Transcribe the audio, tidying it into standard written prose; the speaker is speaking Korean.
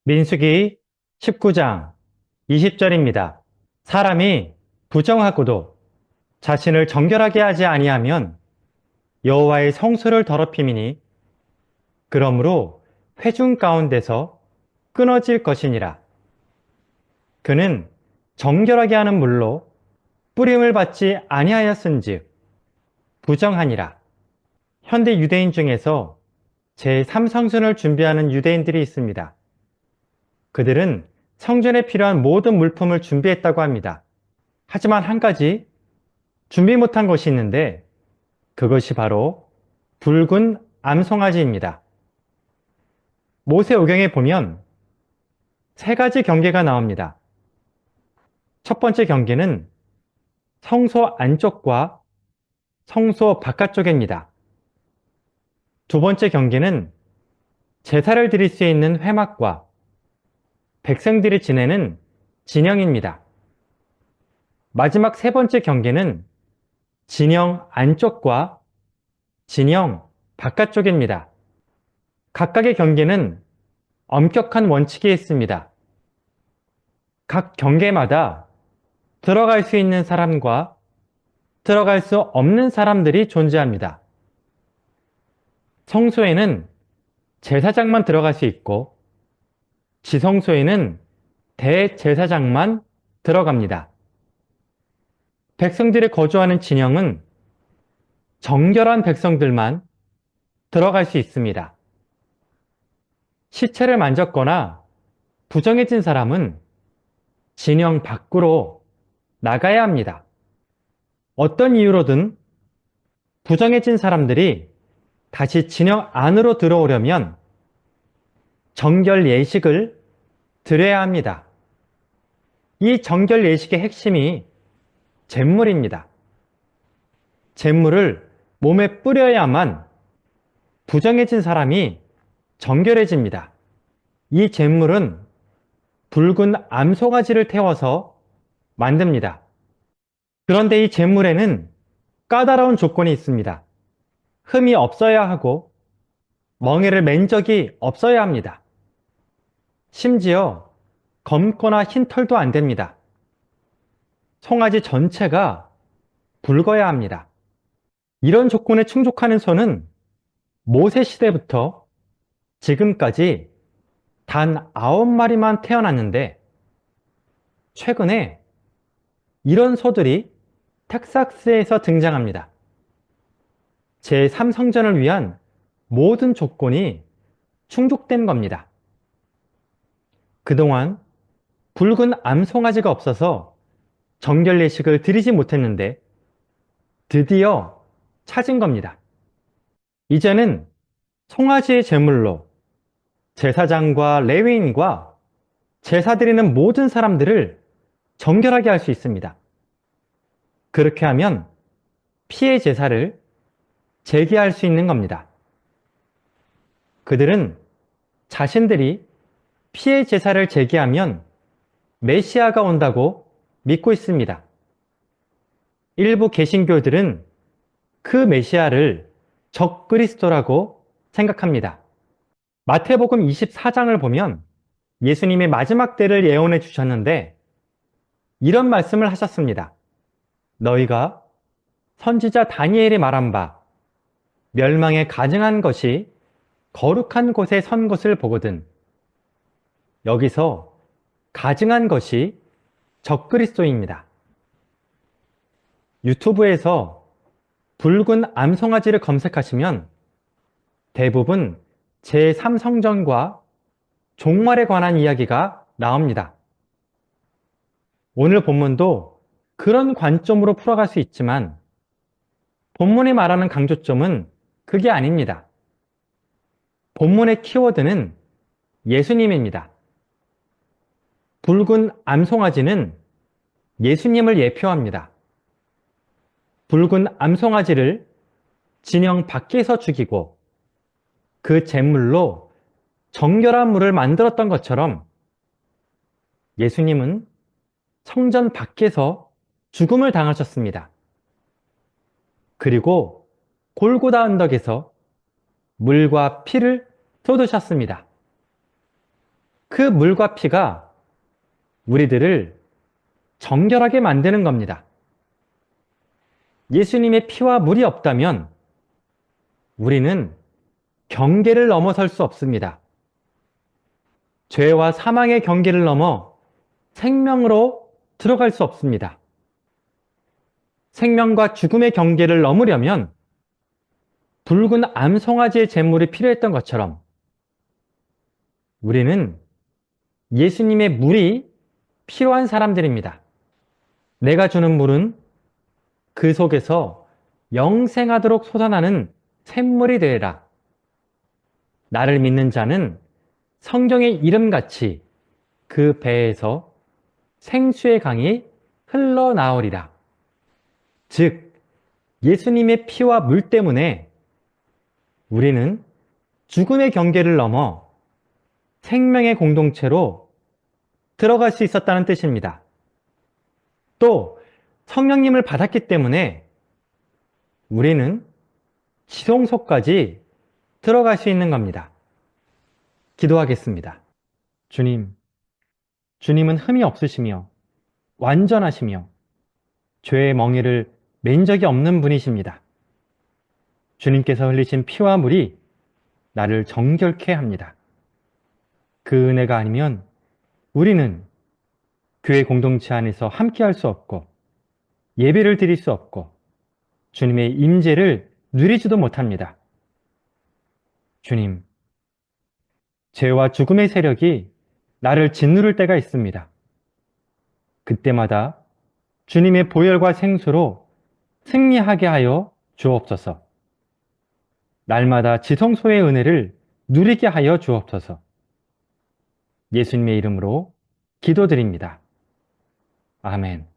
민수기 19장 20절입니다. 사람이 부정하고도 자신을 정결하게 하지 아니하면 여호와의 성소를 더럽힘이니 그러므로 회중 가운데서 끊어질 것이니라. 그는 정결하게 하는 물로 뿌림을 받지 아니하였은즉 부정하니라. 현대 유대인 중에서 제3성전을 준비하는 유대인들이 있습니다. 그들은 성전에 필요한 모든 물품을 준비했다고 합니다. 하지만 한 가지 준비 못한 것이 있는데 그것이 바로 붉은 암송아지입니다. 모세오경에 보면 세 가지 경계가 나옵니다. 첫 번째 경계는 성소 안쪽과 성소 바깥쪽입니다. 두 번째 경계는 제사를 드릴 수 있는 회막과 백성들이 지내는 진영입니다. 마지막 세 번째 경계는 진영 안쪽과 진영 바깥쪽입니다. 각각의 경계는 엄격한 원칙이 있습니다. 각 경계마다 들어갈 수 있는 사람과 들어갈 수 없는 사람들이 존재합니다. 성소에는 제사장만 들어갈 수 있고 지성소에는 대제사장만 들어갑니다. 백성들이 거주하는 진영은 정결한 백성들만 들어갈 수 있습니다. 시체를 만졌거나 부정해진 사람은 진영 밖으로 나가야 합니다. 어떤 이유로든 부정해진 사람들이 다시 진영 안으로 들어오려면 정결 예식을 드려야 합니다. 이 정결 예식의 핵심이 잿물입니다. 잿물을 몸에 뿌려야만 부정해진 사람이 정결해집니다. 이 잿물은 붉은 암송아지를 태워서 만듭니다. 그런데 이 잿물에는 까다로운 조건이 있습니다. 흠이 없어야 하고 멍에를 맨 적이 없어야 합니다. 심지어 검거나 흰 털도 안 됩니다. 송아지 전체가 붉어야 합니다. 이런 조건에 충족하는 소는 모세 시대부터 지금까지 단 9마리만 태어났는데 최근에 이런 소들이 텍사스에서 등장합니다. 제3성전을 위한 모든 조건이 충족된 겁니다. 그동안 붉은 암송아지가 없어서 정결 예식을 드리지 못했는데 드디어 찾은 겁니다. 이제는 송아지의 제물로 제사장과 레위인과 제사 드리는 모든 사람들을 정결하게 할 수 있습니다. 그렇게 하면 피해 제사를 재개할 수 있는 겁니다. 그들은 자신들이 피해 제사를 재개하면 메시아가 온다고 믿고 있습니다. 일부 개신교들은 그 메시아를 적그리스도라고 생각합니다. 마태복음 24장을 보면 예수님의 마지막 때를 예언해 주셨는데 이런 말씀을 하셨습니다. 너희가 선지자 다니엘이 말한 바 멸망에 가증한 것이 거룩한 곳에 선 것을 보거든. 여기서 가증한 것이 적그리스도입니다. 유튜브에서 붉은 암송아지를 검색하시면 대부분 제3성전과 종말에 관한 이야기가 나옵니다. 오늘 본문도 그런 관점으로 풀어갈 수 있지만 본문이 말하는 강조점은 그게 아닙니다. 본문의 키워드는 예수님입니다. 붉은 암송아지는 예수님을 예표합니다. 붉은 암송아지를 진영 밖에서 죽이고 그 잿물로 정결한 물을 만들었던 것처럼 예수님은 성전 밖에서 죽음을 당하셨습니다. 그리고 골고다 언덕에서 물과 피를 쏟으셨습니다. 그 물과 피가 우리들을 정결하게 만드는 겁니다. 예수님의 피와 물이 없다면 우리는 경계를 넘어설 수 없습니다. 죄와 사망의 경계를 넘어 생명으로 들어갈 수 없습니다. 생명과 죽음의 경계를 넘으려면 붉은 암송아지의 제물이 필요했던 것처럼 우리는 예수님의 물이 필요한 사람들입니다. 내가 주는 물은 그 속에서 영생하도록 솟아나는 샘물이 되리라. 나를 믿는 자는 성경의 이름같이 그 배에서 생수의 강이 흘러나오리라. 즉, 예수님의 피와 물 때문에 우리는 죽음의 경계를 넘어 생명의 공동체로 들어갈 수 있었다는 뜻입니다. 또 성령님을 받았기 때문에 우리는 지성소까지 들어갈 수 있는 겁니다. 기도하겠습니다. 주님은 흠이 없으시며 완전하시며 죄의 멍에를 맨 적이 없는 분이십니다. 주님께서 흘리신 피와 물이 나를 정결케 합니다. 그 은혜가 아니면 우리는 교회 공동체 안에서 함께할 수 없고 예배를 드릴 수 없고 주님의 임재를 누리지도 못합니다. 주님, 죄와 죽음의 세력이 나를 짓누를 때가 있습니다. 그때마다 주님의 보혈과 생수로 승리하게 하여 주옵소서. 날마다 지성소의 은혜를 누리게 하여 주옵소서. 예수님의 이름으로 기도드립니다. 아멘.